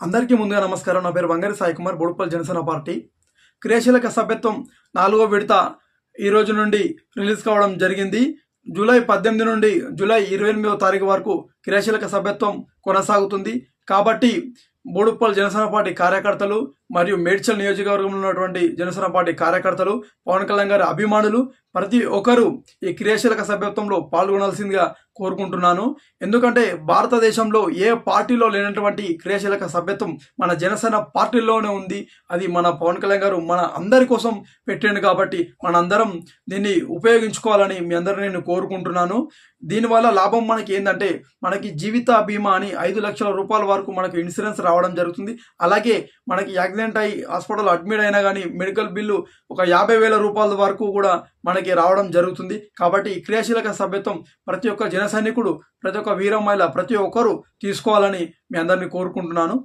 అందరికీ ముందుగా నమస్కారం. నా పేరు వంగరి సాయి కుమార్, బోడుపల్లి జనసేన పార్టీ. క్రియాశీలక సభ్యత్వం 4వ విడత ఈ రోజు నుండి రిలీజ్ కావడం జరిగింది. జూలై 18 నుండి జూలై 28వ తారీఖు వరకు క్రియాశీలక సభ్యత్వం కొనసాగుతుంది. కాబట్టి బోడుపల్లి జనసేన పార్టీ కార్యకర్తలు మరియు మేడ్చల్ నియోజకవర్గంలో ఉన్నటువంటి జనసేన పార్టీ కార్యకర్తలు, పవన్ కళ్యాణ్ గారి అభిమానులు ప్రతి ఒక్కరూ ఈ క్రియాశీలక సభ్యత్వంలో పాల్గొనాల్సిందిగా కోరుకుంటున్నాను. ఎందుకంటే భారతదేశంలో ఏ పార్టీలో లేనటువంటి క్రియాశీలక సభ్యత్వం మన జనసేన పార్టీలోనే ఉంది. అది మన పవన్ కళ్యాణ్ గారు మన అందరి కోసం పెట్టాడు. కాబట్టి మనందరం దీన్ని ఉపయోగించుకోవాలని మీ అందరిని నేను కోరుకుంటున్నాను. దీనివల్ల లాభం మనకి ఏంటంటే, మనకి జీవిత బీమా అని 5 లక్షల రూపాయల వరకు మనకు ఇన్సూరెన్స్ రావడం జరుగుతుంది. అలాగే మనకి యాక్సిడెంట్ అయ్యి హాస్పిటల్ అడ్మిట్ అయినా కానీ మెడికల్ బిల్లు ఒక 50,000 రూపాయల వరకు కూడా మనకి రావడం జరుగుతుంది. కాబట్టి ఈ క్రియాశీలక సభ్యత్వం ప్రతి ఒక్క జన సైనికుడు, ప్రతి ఒక్క వీర మహిళ, ప్రతి ఒక్కరూ తీసుకోవాలని మీ అందరినీ కోరుకుంటున్నాను.